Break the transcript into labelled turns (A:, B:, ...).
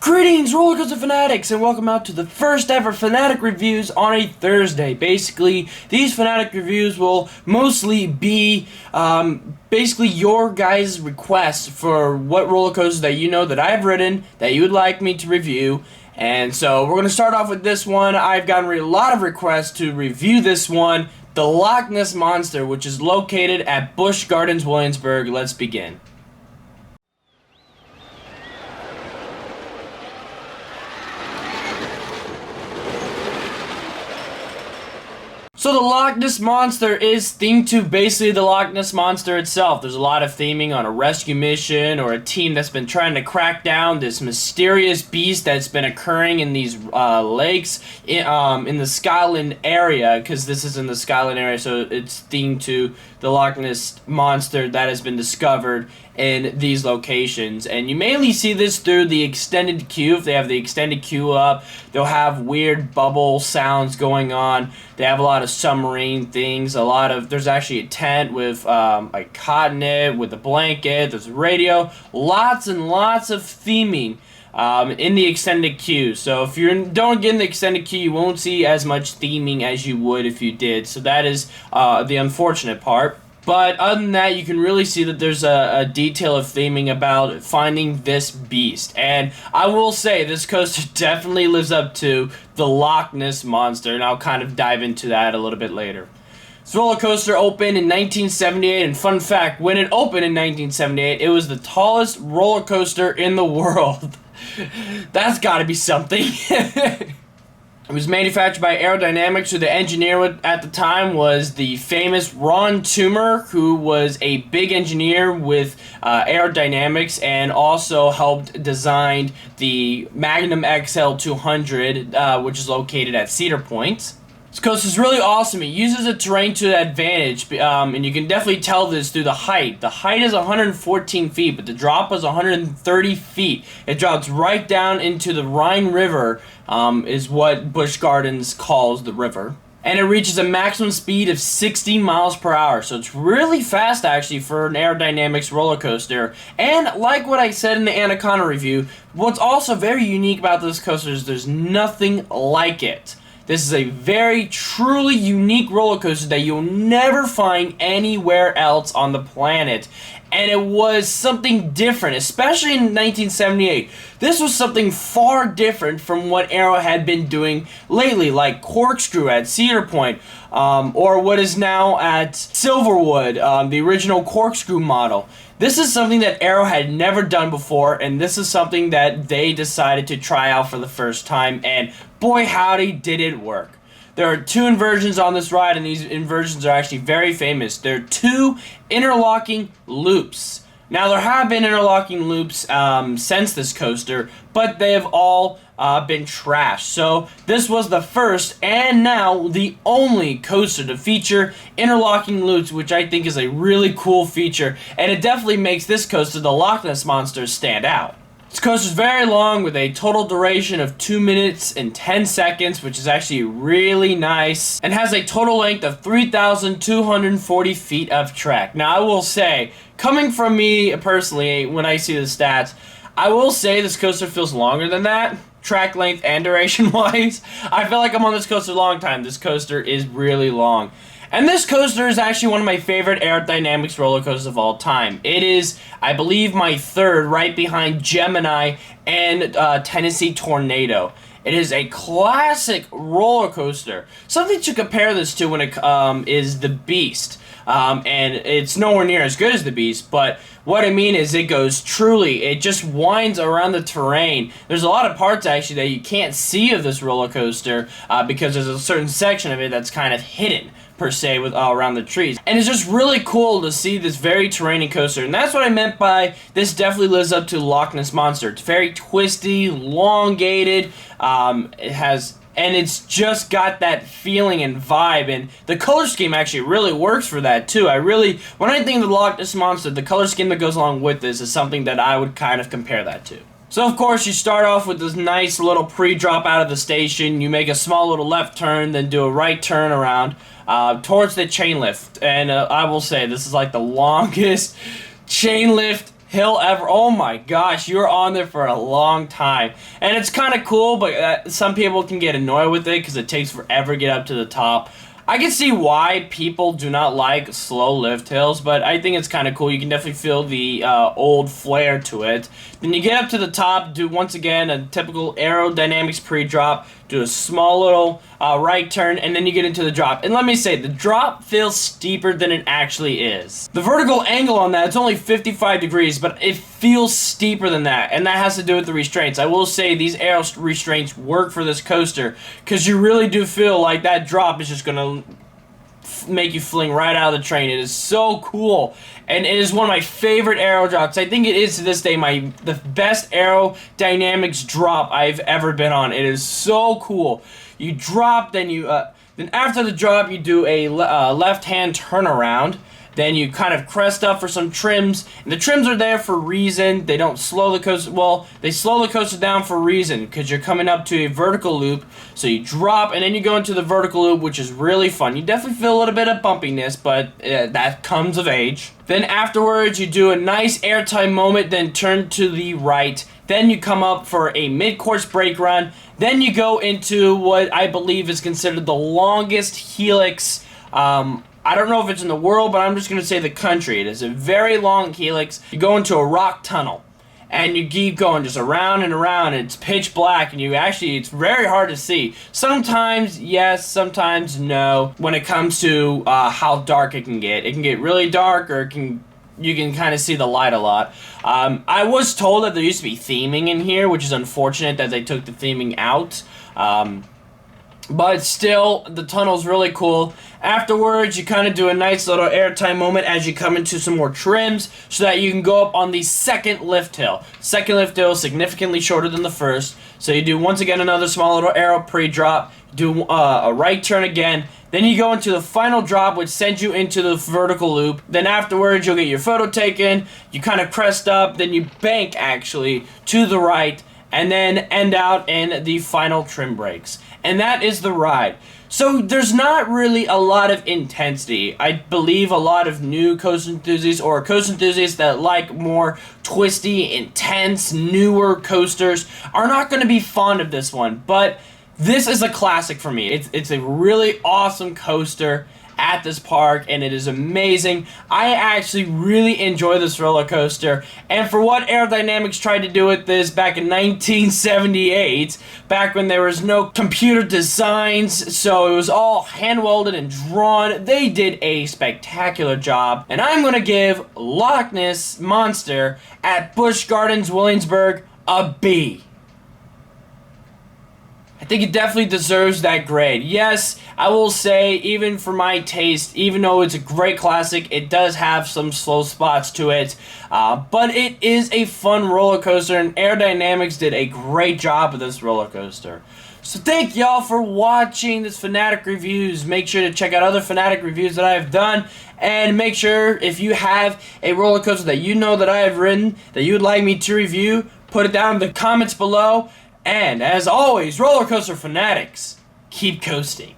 A: Greetings, roller coaster fanatics, and welcome out to the first ever Fanatic reviews on a Thursday. Basically, these Fanatic reviews will mostly be basically your guys' requests for what roller coasters that you know that I've ridden that you would like me to review. And so we're going to start off with this one. I've gotten a lot of requests to review this one, the Loch Ness Monster, which is located at Busch Gardens, Williamsburg. Let's begin. So the Loch Ness Monster is themed to basically the Loch Ness Monster itself. There's a lot of theming on a rescue mission or a team that's been trying to crack down this mysterious beast that's been occurring in these lakes in the Skyland area, because this is in the Skyland area, so it's themed to the Loch Ness Monster that has been discovered in these locations. And you mainly see this through the extended queue. If they have the extended queue up, they'll have weird bubble sounds going on. They have a lot of submarine things, there's actually a tent with like cotton knit with a blanket, there's a radio, lots and lots of theming in the extended queue. So if you don't get in the extended queue, you won't see as much theming as you would if you did. So that is the unfortunate part. But other than that, you can really see that there's a detail of theming about finding this beast. And I will say, this coaster definitely lives up to the Loch Ness Monster, and I'll kind of dive into that a little bit later. This roller coaster opened in 1978, and fun fact, when it opened in 1978, it was the tallest roller coaster in the world. That's gotta be something. It was manufactured by Aerodynamics, who the engineer at the time was the famous Ron Toomer, who was a big engineer with Aerodynamics and also helped design the Magnum XL 200, which is located at Cedar Point. This coaster is really awesome. It uses the terrain to advantage, and you can definitely tell this through the height. The height is 114 feet, but the drop is 130 feet. It drops right down into the Rhine River, is what Busch Gardens calls the river. And it reaches a maximum speed of 60 miles per hour, so it's really fast actually for an Aerodynamics roller coaster. And like what I said in the Anaconda review, what's also very unique about this coaster is there's nothing like it. This is a very, truly unique roller coaster that you'll never find anywhere else on the planet. And it was something different, especially in 1978. This was something far different from what Aero had been doing lately, like Corkscrew at Cedar Point, or what is now at Silverwood, the original Corkscrew model. This is something that Aero had never done before, and this is something that they decided to try out for the first time, and boy howdy did it work. There are two inversions on this ride, and these inversions are actually very famous. They're two interlocking loops. Now, there have been interlocking loops since this coaster, but they have all been trashed. So this was the first and now the only coaster to feature interlocking loops, which I think is a really cool feature, and it definitely makes this coaster, the Loch Ness Monster, stand out. This coaster is very long with a total duration of 2 minutes and 10 seconds, which is actually really nice, and has a total length of 3,240 feet of track. Now, I will say, coming from me personally, when I see the stats, I will say this coaster feels longer than that, track length and duration wise. I feel like I'm on this coaster a long time. This coaster is really long. And this coaster is actually one of my favorite Aerodynamics roller coasters of all time. It is, I believe, my third, right behind Gemini and Tennessee Tornado. It is a classic roller coaster. Something to compare this to when it is the Beast. And it's nowhere near as good as the Beast, but what I mean is it just winds around the terrain. There's a lot of parts actually that you can't see of this roller coaster because there's a certain section of it that's kind of hidden, per se, with around the trees. And it's just really cool to see this very terrainy coaster, and that's what I meant by this definitely lives up to Loch Ness Monster. It's very twisty, elongated, and it's just got that feeling and vibe, and the color scheme actually really works for that too. When I think of the Loch Ness Monster, the color scheme that goes along with this is something that I would kind of compare that to. So of course you start off with this nice little pre-drop out of the station, you make a small little left turn, then do a right turn around towards the chain lift, and I will say this is like the longest chain lift hill ever. Oh my gosh, you're on there for a long time. And it's kind of cool, but some people can get annoyed with it because it takes forever to get up to the top. I can see why people do not like slow lift hills, but I think it's kind of cool. You can definitely feel the old flair to it. Then you get up to the top, do once again a typical aerodynamics pre-drop, do a small little right turn, and then you get into the drop. And let me say, the drop feels steeper than it actually is. The vertical angle on that, it's only 55 degrees, but it feels steeper than that, and that has to do with the restraints. I will say these aero restraints work for this coaster, because you really do feel like that drop is just going to make you fling right out of the train. It is so cool, and it is one of my favorite aero drops. I think it is to this day the best aerodynamics drop I've ever been on. It is so cool. You drop, then you then after the drop you do a left-hand turnaround. Then you kind of crest up for some trims, and the trims are there for a reason. They don't slow the coaster, well, they slow the coaster down for a reason, because you're coming up to a vertical loop, so you drop, and then you go into the vertical loop, which is really fun. You definitely feel a little bit of bumpiness, but that comes of age. Then afterwards, you do a nice airtime moment, then turn to the right, then you come up for a mid-course brake run, then you go into what I believe is considered the longest helix, I don't know if it's in the world, but I'm just going to say the country. It is a very long helix. You go into a rock tunnel, and you keep going just around and around, and it's pitch black, and it's very hard to see. Sometimes yes, sometimes no, when it comes to how dark it can get. It can get really dark, or you can kind of see the light a lot. I was told that there used to be theming in here, which is unfortunate that they took the theming out. But still, the tunnel's really cool. Afterwards, you kind of do a nice little airtime moment as you come into some more trims so that you can go up on the second lift hill. Second lift hill is significantly shorter than the first. So you do, once again, another small little aero pre-drop, do a right turn again, then you go into the final drop, which sends you into the vertical loop. Then afterwards, you'll get your photo taken, you kind of crest up, then you bank, actually, to the right, and then end out in the final trim brakes. And that is the ride. So there's not really a lot of intensity. I believe a lot of new coaster enthusiasts, or coaster enthusiasts that like more twisty, intense, newer coasters, are not going to be fond of this one. But this is a classic for me. It's a really awesome coaster at this park, and it is amazing. I actually really enjoy this roller coaster, and for what aerodynamics tried to do with this back in 1978, back when there was no computer designs, so it was all hand-welded and drawn, they did a spectacular job, and I'm gonna give Loch Ness Monster at Busch Gardens Williamsburg a B. I think it definitely deserves that grade. Yes, I will say, even for my taste, even though it's a great classic, it does have some slow spots to it. But it is a fun roller coaster, and Aerodynamics did a great job with this roller coaster. So thank y'all for watching this Fanatic reviews. Make sure to check out other Fanatic reviews that I have done. And make sure, if you have a roller coaster that you know that I have ridden, that you would like me to review, put it down in the comments below. And as always, roller coaster fanatics, keep coasting.